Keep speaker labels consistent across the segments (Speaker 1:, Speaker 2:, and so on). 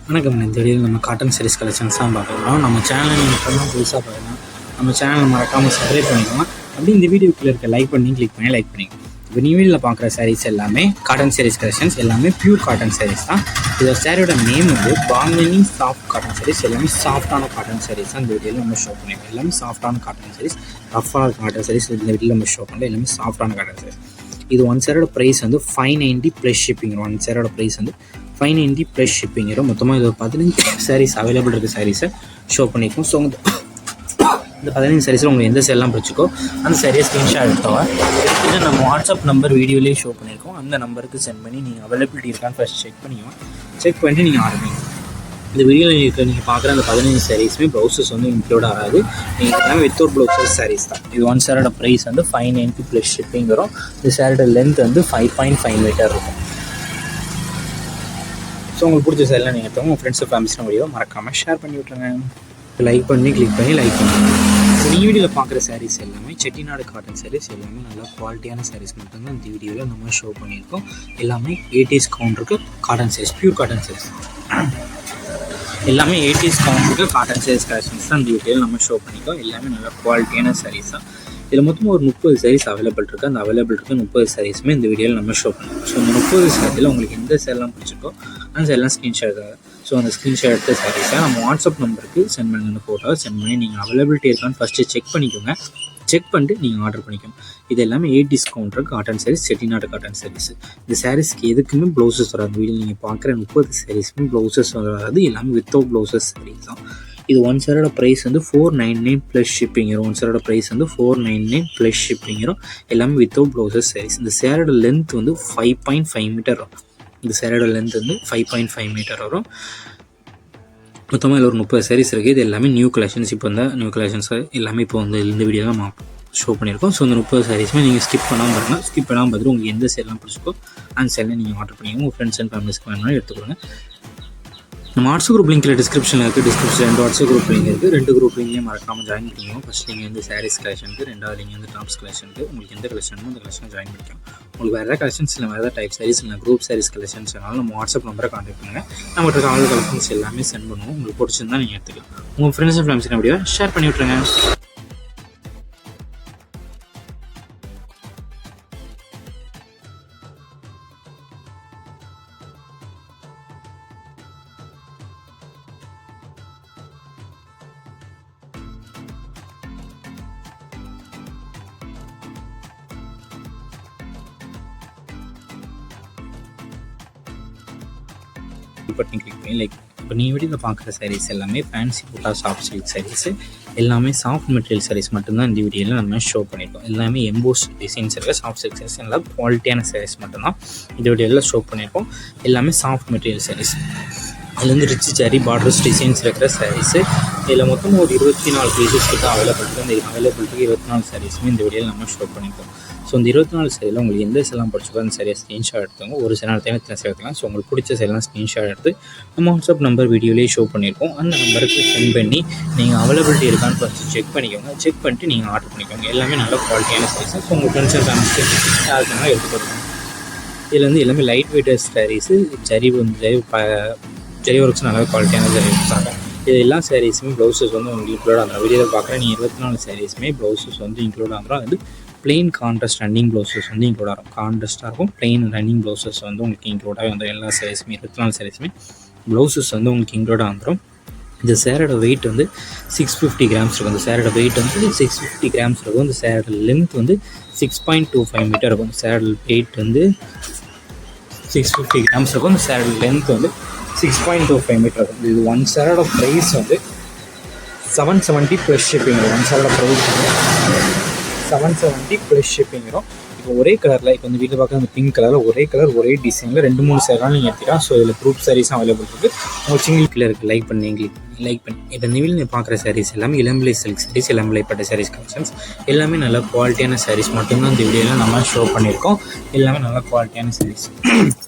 Speaker 1: வணக்கம். இந்த வீடியோவில் நம்ம காட்டன் சாரீஸ் கலெக்ஷன்ஸ் தான் பார்க்கலாம். நம்ம சேனல் நீங்கள் இப்போ தான் புதுசாக பார்க்கலாம். நம்ம சேனலை மறக்காமல் சப்ஸ்கிரைப் பண்ணிக்கலாம். அப்படி இந்த வீடியோக்குள்ளே இருக்க லைக் பண்ணி லைக் பண்ணிக்கலாம். இப்போ நீ வீடியோவில் பார்க்குற சாரீஸ் எல்லாமே காட்டன் சாரீஸ் கலெக்ஷன்ஸ், எல்லாமே பியூர் காட்டன் சாரீஸ் தான். இதோட சாரியோட நேம் வந்து பாங்கனி சாஃப்ட் காட்டன் சாரீஸ். எல்லாமே சாஃப்டான காட்டன் சாரீஸ் தான் இந்த வீடியோவில் நம்ம ஷோ பண்ணியிருக்கோம். எல்லாமே சாஃப்டான காட்டன் சாரீஸ், ரஃபான காட்டன் சாரீஸ் இந்த வீடியோவில் நம்ம ஷோ பண்ணல. எல்லாமே சாஃப்டான காட்டன் சாரீஸ். இது ஒன் சாரோட ப்ரைஸ் வந்து 590 ப்ளஸ் ஷிப்பிங். ஒன் சாரோட ப்ரைஸ் வந்து 590 ப்ளஸ் ஷிப்பிங் வரும். மொத்தமாக இது ஒரு 15 சாரீஸ் அவைலபிள் இருக்குது சாரீஸை ஷோ பண்ணியிருக்கோம். ஸோ இந்த 15 சாரீஸில் உங்களுக்கு எந்த சேரெலாம் பிடிச்சிக்கோ அந்த சாரியை ஸ்க்ரீன்ஷாட் எடுத்துகிட்டு நம்ம வாட்ஸ்அப் நம்பர் வீடியோலேயே ஷோ பண்ணியிருக்கோம். அந்த நம்பருக்கு சென்ட் பண்ணி நீங்கள் அவைலபிலிட்டி இருக்கான்னு ஃபஸ்ட் செக் பண்ணிக்குவோம். செக் பண்ணிட்டு நீங்கள் ஆர்டர் பண்ணிக்கலாம். இந்த வீடியோவில் நீங்கள் பார்க்குற அந்த 15 சாரீஸுமே ப்ளவுசஸ் வந்து இன்க்ளூட் ஆகாது. நீங்கள் எல்லாமே வித்தவுட் ப்ளவுசஸ் சாரீஸ் தான். இது ஒன் சாரோட ப்ரைஸ் வந்து 590 ப்ளஸ் ஷிப்பிங் வரும். இந்த சாரோட லென்த் வந்து 5.5 மீட்டர் இருக்கும். ஸோ உங்களுக்கு பிடிச்ச சாரிலாம் நீங்கள் எடுத்தவங்க உங்கள் ஃப்ரெண்ட்ஸு ஃபேமிலிஸ்லாம் வீடியோ மறக்காமல் ஷேர் பண்ணி விட்ருங்க. லைக் பண்ணி கிளிக் பண்ணி லைக் பண்ணுங்கள். ஸோ நீங்கள் வீடியோவில் பார்க்குற சாரீஸ் எல்லாமே செட்டிநாடு காட்டன் சாரீஸ், எல்லாமே நல்லா குவாலிட்டியான சாரீஸ் மட்டும்தான் இந்த வீடியோவில் நம்ம ஷோ பண்ணியிருக்கோம். எல்லாமே 80s கவுண்டருக்கு cotton saris, pure cotton saris. எல்லாமே 80s கவுண்டருக்கு காட்டன் சாரீஸ் கலெக்ஷன்ஸ் தான் இந்த வீடியோவில் நம்ம ஷோ பண்ணியிருக்கோம். எல்லாமே நல்லா குவாலிட்டியான சாரீஸ் தான். இதில் மொத்தமாக ஒரு 30 சாரீஸ் அவைலபிள் இருக்குது. அந்த அவைலபிள் இருக்க 30 சாரீஸுமே இந்த வீடியோவில் நம்ம ஷோ பண்ணுவோம். ஸோ இந்த 30 சாரியில் உங்களுக்கு எந்த சேரெலாம் பிடிச்சிருக்கோ அந்த சேரெலாம் ஸ்க்ரீன்ஷாட் எடுத்தாங்க. ஸோ அந்த ஸ்க்ரீன்ஷாட் எடுத்த சாரீஸை நம்ம வாட்ஸ்அப் நம்பருக்கு சென்ட் பண்ணுங்க. ஃபோட்டோ சென்ட் பண்ணி நீங்கள் அவைலபிலிட்டி இருக்கான்னு ஃபஸ்ட்டு செக் பண்ணிக்கோங்க. செக் பண்ணிட்டு நீங்கள் ஆர்டர் பண்ணிக்கோங்க. இது எல்லாமே 80s counter cotton sarees, Chettinad cotton sarees. இந்த சாரீஸ்க்கு எதுக்குமே ப்ளவுசஸ் வராது. வீடியோ நீங்கள் பார்க்குற 30 சாரீஸ்க்குமே ப்ளவுசஸ் வராது. எல்லாமே வித்தவுட் ப்ளவுசஸ் சாரீஸ் தான். இது ஒன் சாரோட ப்ரைஸ் வந்து 499 ப்ளஸ் ஷிப்பிங் வரும். ஒன் சாரோட ப்ரைஸ் வந்து 499 ப்ளஸ் ஷிப்பிங் வரும். எல்லாமே வித்தவுட் ப்ளவுசஸ் சாரீஸ். இந்த சேரோட லென்த் வந்து 5.5 மீட்டர் வரும். இந்த சேரோட லென்த் வந்து 5.5 மீட்டர் வரும். மொத்தமாக இதில் ஒரு 30 சாரீஸ் இருக்குது. இது எல்லாமே நியூ கலெக்ஷன்ஸ். இப்போ இந்த நியூ கலெக்ஷன்ஸ் எல்லாமே இப்போ வந்து இந்த வீடியோ தான் நம்ம ஷோ பண்ணியிருக்கோம். ஸோ இந்த 30 சாரீஸுமே நீங்கள் ஸ்கிப் பண்ணாமல் பாருங்கள். ஸ்கிப் பண்ணாமல் பார்த்துட்டு உங்களுக்கு எந்த சேரெலாம் பிடிச்சிக்கோ அந்த சேரில் நீங்கள் ஆர்டர் பண்ணிக்கோங்க. உங்கள் ஃப்ரெண்ட்ஸ் அண்ட் ஃபேமிலிஸ்க்கு வேணும்னா எடுத்துக்கோங்க. நம்ம வாட்ஸ்அப் குரூப் லிங்க்கில் டிஸ்கிரிப்ஷனில் இருக்குது. டிஸ்கிரிப்ஷன் 2 வாட்ஸ்அப் குரூப் லிங்க் இருக்குது. 2 குரூப் லிங்க்லேயும் மறக்காமல் ஜாயின் பண்ணிக்கோங்க. ஃபஸ்ட் நீங்கள் வந்து சாரீஸ் கலெக்ஷனுக்கு, 2வது நீங்கள் வந்து டாப்ஸ் கலெக்ஷனுக்கு. உங்களுக்கு எந்த கலெக்ஷனுமோ அந்த கலெக்ஷன் ஜாயின் பண்ணிக்கலாம். உங்களுக்கு வேறு ஏதாவது கலெக்ஷன்ஸ் இல்லை, வேறு ஏதாவது டைப் சாரீஸ் இல்லை, குரூப் சாரீஸ் கலெக்ஷன்ஸ் வேணாலும் நம்ம வாட்ஸ்அப் நம்பரை கான்டாக்ட் பண்ணுங்கள். நம்மகிட்ட ஆல் கலெக்ஷன்ஸ் எல்லாமே சென்ட் பண்ணுவோம். உங்களுக்கு பிடிச்சிருந்தா நீங்கள் எடுத்துக்கலாம். உங்கள் friends and families video share பண்ணி விட்ருங்க. பட்டன் கிளிக் பண்ணி லைக். இப்போ நீ வீடியோவில் பார்க்குற சாரீஸ் எல்லாமே ஃபேன்சி புட்டா சாஃப்ட் சில்க் சாரீஸு, எல்லாமே சாஃப்ட் மெட்டீரியல் சாரீஸ் மட்டும்தான் இந்த வீடியோவில் நம்ம ஷோ பண்ணியிருக்கோம். எல்லாமே எம்போஸ் டிசைன்ஸ் இருக்க சாஃப்ட் சில்க் சாரீஸ், எல்லாம் குவாலிட்டியான சாரீஸ் மட்டும்தான் இந்த வீடியோவில் ஷோ பண்ணியிருக்கோம். எல்லாமே சாஃப்ட் மெட்டீரியல் சாரீஸ். அதில் வந்து ரிச் ஜரி பார்டர்ஸ் டிசைன்ஸ் இருக்கிற சாரீஸு. இதில் மொத்தம் ஒரு 24 பீசஸ் கிட்ட அவைலபிள் இருக்குது. அந்த அவைலபிலிட்டிக்கு 24 சாரீஸுமே இந்த வீடியோவில் நம்ம ஷோ பண்ணியிருக்கோம். ஸோ இந்த 24 சாரியில் உங்களுக்கு எந்த சேரெலாம் பிடிச்சிக்கோ அந்த சரியாக ஸ்க்ரீன்ஷாட் எடுத்துங்க. ஒரு சில நேரத்தில் எத்தனை சேர் எடுத்துக்கலாம். ஸோ உங்களுக்கு பிடிச்ச சேரெலாம் ஸ்க்ரீன்ஷாட் எடுத்து நம்ம வாட்ஸ்அப் நம்பர் வீடியோலேயே ஷோ பண்ணியிருக்கோம். அந்த நம்பருக்கு சென்ட் பண்ணி நீங்கள் அவைலபிலிட்டி இருக்கான்னு ஃபஸ்ட்டு செக் பண்ணிக்கோங்க. செக் பண்ணிட்டு நீங்கள் ஆர்டர் பண்ணிக்கோங்க. எல்லாமே நல்ல குவாலிட்டியான சாரீஸ். ஸோ உங்கள் ஃப்ரெண்ட்ஸ் அண்ட் ஃபேமிலிஸ்க்கு யாருக்குன்னா எடுத்துக்கோங்க. இதில் வந்து எல்லாமே லைட் வெயிட்டர் சாரீஸு, ஜரி ஒர்க்ஸ் நல்ல குவாலிட்டியான ஜரி கொடுத்தாங்க. இது எல்லா சாரீஸுமே ப்ளவுசஸ் வந்து உங்களுக்கு இன்க்ளூட் ஆகும். வீடியோவில் பார்க்குறேன் நீங்கள் 24 சாரீஸுமே ப்ளவுசஸ் வந்து இன்க்ளூட் ஆகும். அது பிளெயின் கான்ட்ராஸ்ட் ரன்னிங் ப்ளவுசஸ் வந்து இன்க்ளூட் ஆகும். கான்ட்ராஸ்ட்டாக இருக்கும். பிளெயின் ரன்னிங் ப்ளவுசஸ் வந்து உங்களுக்கு இன்க்ளூட் ஆகும். அந்த எல்லா சாரீஸுமே 24 சாரீஸுமே ப்ளவுசஸ் வந்து உங்களுக்கு இன்க்ளூட் ஆகும். இந்த சேரோட வெயிட் வந்து 650 கிராம்ஸ் இருக்கும். இந்த சேரோட வெயிட் வந்து 650 கிராம்ஸ் இருக்கும். இந்த சேரோட லென்த் வந்து 6.25 மீட்டர் இருக்கும். இந்த சேரோட வெயிட் வந்து 650 கிராம்ஸ் இருக்கும். இந்த சேரோட லென்த் வந்து 6.25 மீட்டர் இருக்கும். இது ஒன் சேரோட ப்ரைஸ் வந்து 770 ப்ளஸ் ஷிப்பிங் வரும். ஒன் சேரோட ப்ரைஸ் வந்து 770 ப்ளஸ் ஷிப்பிங் வரும். இப்போ ஒரே கலரில், இப்போ இந்த வீட்டில் பார்க்குற அந்த பிங்க் கலரில் ஒரே கலர் ஒரே டிசைனில் 2-3 சேரெலாம் நீங்கள் எடுத்துக்கலாம். ஸோ இதில் குரூப் சாரீஸும் அவைலபிள் இருக்குது. உங்களுக்கு சிங்கிள் கீழே இருக்குது. லைக் பண்ணி லைக் பண்ணி இப்போ இந்த வீட்டில் நீங்கள் பார்க்குற சாரீஸ் எல்லாமே இளம்பிள்ளை சில்க் சாரீஸ், இளம்பிள்ளைப்பட்ட சாரீஸ் கலெக்ஷன்ஸ். எல்லாமே நல்ல குவாலிட்டியான சாரீஸ் மட்டும்தான் இந்த வீடியோவில் நம்ம ஷோ பண்ணியிருக்கோம். எல்லாமே நல்ல குவாலிட்டியான சாரீஸ்,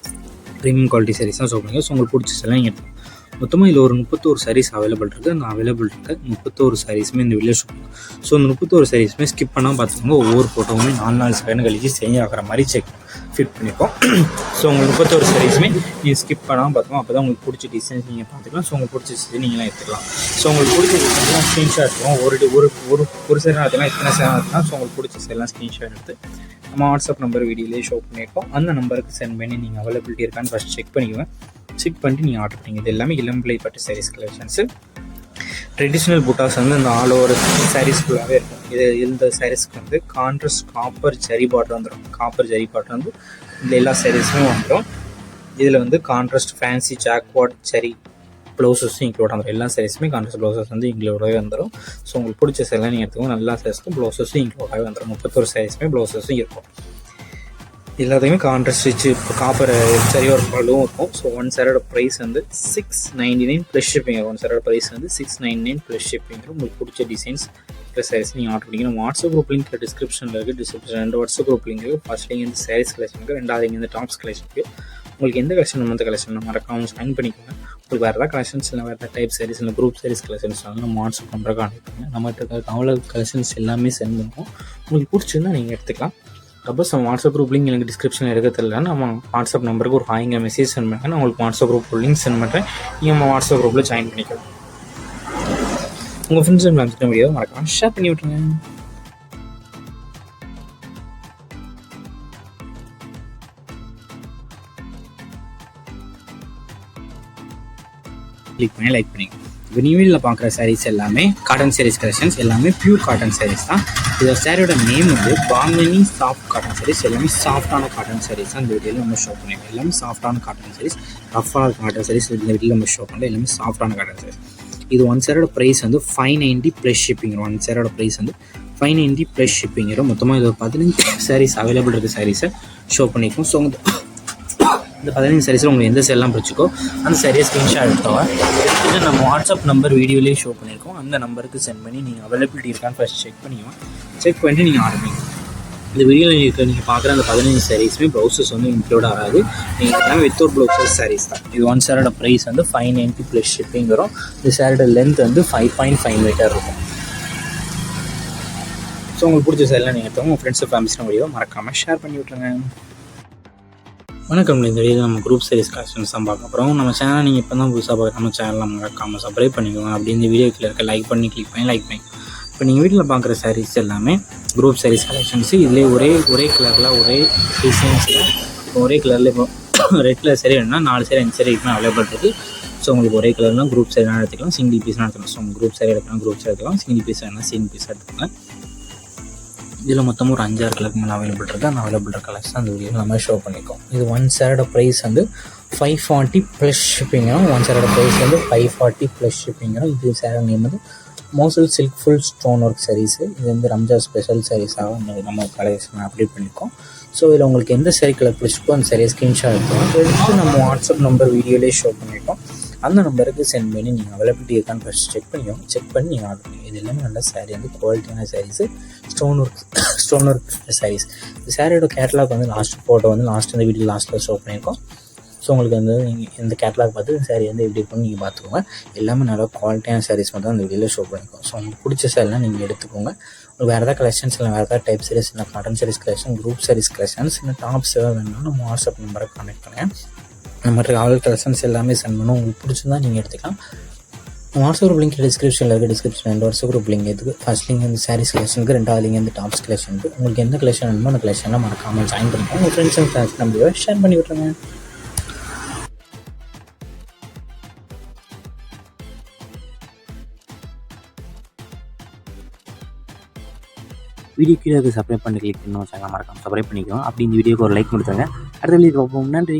Speaker 1: ப்ரீமியம் குவாலிட்டி சாரீஸ் தான் ஷோ பண்ணியிருக்கோம். ஸோ உங்களுக்கு பிடிச்ச சாரீலாம் நீங்கள் எடுத்துக்கலாம். மொத்தமாக இதில் ஒரு 31 சாரீஸ் அவைலபிள் இருக்குது. அந்த அவைலபிள் இருக்க 31 சாரீஸுமே இந்த வீடியோ ஷோ பண்ணுவோம். ஸோ அந்த 31 சாரீஸுமே ஸ்கிப் பண்ணாமல் பார்த்துக்கோங்க. ஒவ்வொரு ஃபோட்டோவுமே 4 செகண்ட் கழிச்சு சேஞ்ச் ஆகிற மாதிரி செக் ஃபிட் பண்ணியிருக்கோம். ஸோ உங்களுக்கு 31 சாரீஸுமே நீங்கள் ஸ்கிப் பண்ணாமல் பார்த்துக்கலாம். அப்போ தான் உங்களுக்கு பிடிச்ச டிசைன்ஸ் நீங்கள் பார்த்துக்கலாம். ஸோ உங்களுக்கு பிடிச்ச டிசைன் நீங்களாம் எடுத்துக்கலாம். ஸோ உங்களுக்கு பிடிச்ச டிசைன்லாம் ஸ்க்ரீன்ஷாட் எடுத்துக்கலாம். ஒரு சேரம் எடுத்துக்கலாம், எத்தனை சேரம் எடுத்துக்கலாம். ஸோ உங்களுக்கு பிடிச்ச சேரெலாம் ஸ்க்ரீன்ஷாட் எடுத்து நம்ம வாட்ஸ்அப் நம்பர் வீடியோலேயே ஷோ பண்ணியிருக்கோம். அந்த நம்பருக்கு சென்ட் பண்ணி நீங்கள் அவைலபிலிட்டி இருக்கான்னு ஃபஸ்ட் செக் பண்ணிக்குங்க. செக் பண்ணிட்டு நீங்கள் ஆர்டர் பண்ணிங்க. இது எல்லாமே இளம்பிள்ளை பட்டு சாரீஸ் கலெக்ஷன்ஸு. ட்ரெடிஷ்னல் புட்டாஸ் வந்து இந்த ஆல் ஓவர் சாரீஸ் ஃபுல்லாகவே இருக்கும். இந்த சாரீஸ்க்கு வந்து கான்ட்ராஸ்ட் காப்பர் ஜரி பார்டர் வந்துடும். காப்பர் ஜரி பார்டர் வந்து இந்த எல்லா சாரீஸுமே வந்துடும். இதில் வந்து contrast fancy jacquard zari ப்ளவுஸஸும் include வந்துடும். எல்லா சாரீஸுமே கான்ட்ராஸ்ட் ப்ளவுசஸ் வந்து இன்க்ளூடாகவே வந்துடும். ஸோ உங்களுக்கு பிடிச்ச சேரெலாம் நீங்கள் எடுத்துக்கோங்க. நல்லா சாரீஸ்க்கும் ப்ளவுசஸும் இன்க்ளூடாகவே வந்துடும். 31 சாரீஸுமே ப்ளவுசஸும் இருக்கும். எல்லாத்தையுமே கான்ட்ராஸ்ட் ஸ்டிச்சு காப்பர் சரி ஒரு பல்லும் இருக்கும். ஸோ ஒன் சாரோட ப்ரைஸ் வந்து 699 ப்ளஸ் ஷிப்பிங். ஒன் சாரோட ப்ரைஸ் வந்து 699 ப்ளஸ் ஷிப்பிங். உங்களுக்கு பிடிச்ச டிசைன்ஸ் ப்ளஸ் சாரீஸ் நீங்கள் ஆர்டர் பண்ணிக்கணும். வாட்ஸ்அப் குரூப் லிங்க் டிஸ்கிரிப்ஷனில் இருக்குது. டிஸ்கிரிப்ஷன் 2 வாட்ஸ்அப் குரூப் லிங்க் இருக்குது. ஃபர்ஸ்ட் லிங்க் வந்து சாரீஸ் கலெக்ஷனுக்கு, ரெண்டாவது லிங்க் வந்து டாப்ஸ் கலெக்ஷனுக்கு. உங்களுக்கு எந்த கலெக்ஷன் நம்ம கலெக்ஷன் மறக்காம ஜாயின் பண்ணிக்கோங்க. உங்களுக்கு வேறு ஏதாவது கலெக்ஷன்ஸ் இல்லை, வேறு ஏதாவது டைப் சாரீஸ் இல்லை, குரூப் சாரீஸ் கலெக்ஷன்ஸ்னாலும் நம்ம வாட்ஸ்அப் நம்பருக்கு அனுப்பிடுங்க. நம்மகிட்ட இருக்க அவ்வளோ கலெக்ஷன்ஸ் எல்லாமே சென்ட் பண்ணுவோம். உங்களுக்கு பிடிச்சிருந்தா நீங்கள் எடுத்துக்கலாம். சப்போஸ் நம்ம வாட்ஸ்அப் குரூப் லிங்க் எனக்கு டிஸ்கிரிப்ஷனில் இருக்க தெரியல, நம்ம வாட்ஸ்அப் நம்பருக்கு ஒரு ஹாய்ங்க மெசேஜ் சென்ட் பண்ணுங்கள். நான் உங்களுக்கு வாட்ஸ்அப் குரூப் லிங்க் சென்ட் பண்ணுறேன். நீங்கள் நம்ம வாட்ஸ்அப் குரூப்பில் ஜாயின் பண்ணிக்கலாம். உங்கள் ஃப்ரெண்ட்ஸ் அண்ட் ஃபேமிலி வீடியோ மறக்காம ஷேர் பண்ணி விட்ருங்க. கிளிக் பண்ணி லைக் பண்ணிக்கோங்க. இப்போ நியூ வீடியோவில் பார்க்குற சாரீஸ் எல்லாமே காட்டன் சாரீஸ் கலெக்ஷன்ஸ், எல்லாமே பியூர் காட்டன் சாரீஸ் தான். இதோட சாரியோட நேம் வந்து பாங்கனி சாஃப்ட் காட்டன் சாரீஸ். எல்லாமே சாஃப்டான காட்டன் சாரீஸ் தான் இந்த வீடியோவில் நம்ம ஷோ பண்ணியிருக்கோம். எல்லாமே சாஃப்டான காட்டன் சாரீஸ், ரஃபான காட்டன் சாரீஸ் இந்த வீடியோவில் நம்ம ஷோ பண்ணல. எல்லாமே சாஃப்டான காட்டன் சாரீஸ். இது ஒன் சாரோட ப்ரைஸ் வந்து 590 ப்ளஸ் ஷிப்பிங். ஒன் சாரோட ப்ரைஸ் வந்து 590 ப்ளஸ் ஷிப்பிங். மொத்தமாக இது 15 சாரீஸ் அவைலபிள் இருக்க சாரீஸை ஷோ பண்ணியிருக்கோம். ஸோ இந்த 15 சாரீஸில் உங்களுக்கு எந்த சேரெலாம் பிடிச்சிக்கோ அந்த சாரியை ஸ்க்ரீன்ஷாட் எடுத்தோம். இது நம்ம வாட்ஸ்அப் நம்பர் வீடியோலேயே ஷோ பண்ணியிருக்கோம். அந்த நம்பருக்கு சென்ட் பண்ணி நீங்கள் அவைலபிலிட்டி இருக்கான்னு ஃபஸ்ட் செக் பண்ணிக்கோங்க. செக் பண்ணிட்டு நீங்கள் ஆர்டர் பண்ணிக்கோங்க. இந்த வீடியோவில் நீங்கள் பார்க்குற அந்த 15 சாரீஸுமே ப்ளவுசஸ் வந்து இன்க்ளூட் ஆகாது. நீங்கள் எல்லாமே வித்தவுட் ப்ளவுசஸ் சாரீஸ் தான். இது ஒன் சாரோட ப்ரைஸ் வந்து 590 ப்ளஸ் ஷிப்பிங் வரும். இந்த சாரோட லென்த் வந்து 5.5 மீட்டர் இருக்கும். ஸோ உங்களுக்கு பிடிச்ச சாரிலாம் நீங்கள் எடுத்தவங்க உங்கள் ஃப்ரெண்ட்ஸ் ஃபேமிலிஸ் வீடியோ மறக்காமல் ஷேர் பண்ணி விட்ருங்க. வணக்கம். இந்த வீடியோ நம்ம குரூப் சாரீஸ் கலெக்ஷன்ஸ் தான் பார்க்க போகிறோம். நம்ம சேனல் நீங்கள் இப்போ தான் புதுசாக பார்க்க நம்ம சேனலில் மறக்காமல் சப்ஸ்கிரைப் பண்ணிக்கோங்க. அப்படி இந்த வீடியோக்கில் இருக்க லைக் பண்ணி கிளிக் பண்ணி லைக் பண்ணி. இப்போ நீங்கள் வீட்டில் பார்க்குற சாரீஸ் எல்லாமே குரூப் சாரீஸ் கலெக்ஷன்ஸு. இதிலே ஒரே கலரில் ஒரே டிசைன்ஸில் இப்போ ஒரே கலரில் இப்போ ரெட் கலர் சாரி வேணும்னா 4 சாரி 5 சாரி இப்போ அவைலபிள் இருக்குது. ஸோ உங்களுக்கு ஒரே கலர்னால் குரூப் சாரி எடுத்துக்கலாம், சிங்கிள் பீஸ்னால் எடுத்துக்கலாம். ஸோ குரூப் சாரி எடுக்கலாம், குரூப் சாரி எடுத்துக்கலாம், சிங்கிள் பீஸ் வேணால் சிங்கிள் பீஸ் எடுத்துக்கலாம். இதில் மொத்தம் ஒரு 5-6 கலருக்கு மேலே அவைலபிள் இருக்குது. அந்த அவைலபிள் கலர்ஸ் தான் அந்த வீடியோவில் நம்ம ஷோ பண்ணியிருக்கோம். இது ஒன் சாரோட ப்ரைஸ் வந்து 540 ப்ளஸ் ஷிப்பிங்கிறோம். ஒன் சாரோட ப்ரைஸ் வந்து 540 ப்ளஸ் ஷிப்பிங்கிறோம். இது சாரோட நேம் வந்து மோசல் silk full stone work sarees. இது வந்து ரம்ஜான் ஸ்பெஷல் சாரீஸாக நம்ம கலெக்ஷன் அப்டேட் பண்ணியிருக்கோம். ஸோ இதில் உங்களுக்கு எந்த சாரீ கலர் பிடிச்சிருக்கோ அந்த சாரியை ஸ்க்ரீன்ஷாட் எடுத்து நம்ம வாட்ஸ்அப் நம்பர் வீடியோலேயே ஷோ பண்ணியிருக்கோம். அந்த நம்பருக்கு சென்ட் பண்ணி நீங்கள் அவைலபிலிட்டி இருக்கான்னு ஃபஸ்ட் செக் பண்ணிக்கோங்க. செக் பண்ணி நீங்கள் ஆர்டர் பண்ணுங்கள். இது எல்லாமே நல்ல சாரீ வந்து குவாலிட்டியான சாரீஸு, ஸ்டோன் ஒர்க் சாரீஸ். இந்த சாரியோட கேட்டலாக் வந்து ஃபோட்டோ வந்து இந்த வீடியோ லாஸ்ட்டில் ஷோ பண்ணியிருக்கோம். ஸோ உங்களுக்கு வந்து இந்த கேட்டலாக் பார்த்து சாரீ வந்து எப்படி இருக்குன்னு நீங்கள் பார்த்துக்கோங்க. எல்லாமே நல்லா குவாலிட்டியான சாரீஸ் மட்டும் அந்த வீடியோவில் ஷோ பண்ணியிருக்கோம். ஸோ உங்களுக்கு பிடிச்ச சாரிலாம் நீங்கள் எடுத்துக்கோங்க. உங்களுக்கு வேறு ஏதாவது கலெக்ஷன்ஸ் இல்லை, வேறு ஏதாவது டைப் சாரீஸ் இல்லை, cotton sarees collection, group sarees collections, இல்லை டாப்ஸ் ஏதாவது வேணும்னா நம்ம வாட்ஸ்அப் நம்பரை கான்டெக்ட் பண்ணுங்கள். இந்த மாதிரி ஆல் கலெக்ஷன்ஸ் எல்லாமே சென்ட் பண்ணுவோம். உங்களுக்கு பிடிச்சிருந்தா நீங்கள் எடுத்துக்கலாம். வாட்ஸ்அப் குரூப் லிங்க் டிஸ்கிரிப்ஷனில் இருக்குது. டிஸ்கிரிப்ஷன் 2 வாட்ஸ்அப் குரூப் லிங்க் இருக்குது. ஃபர்ஸ்ட் லிங்க் வந்து சாரீஸ் கலெக்ஷனுக்கு, ரெண்டாவது லிங்க் வந்து டாப்ஸ் கலெக்ஷனுக்கு. உங்களுக்கு எந்த கலெக்ஷன் வேணுமோ அந்த கலெக்ஷன்லாம் மறக்காமல் ஜாயின் பண்ணிக்கோங்க. உங்கள் ஃப்ரெண்ட்ஸ் அண்ட் ஃபேமிலி நம்பரை ஷேர் பண்ணி விட்ருங்க. வீடியோ கீழே சப்ஸ்கிரைப் பண்ணி கிளிக் பண்ணணும் சேனல் மறக்காமல் சப்ஸ்கிரைப் பண்ணிக்கோங்க. அப்படி இந்த வீடியோக்கு ஒரு லைக் கொடுத்துருங்க. அடுத்த வீடியோ பார்ப்போம். நன்றி.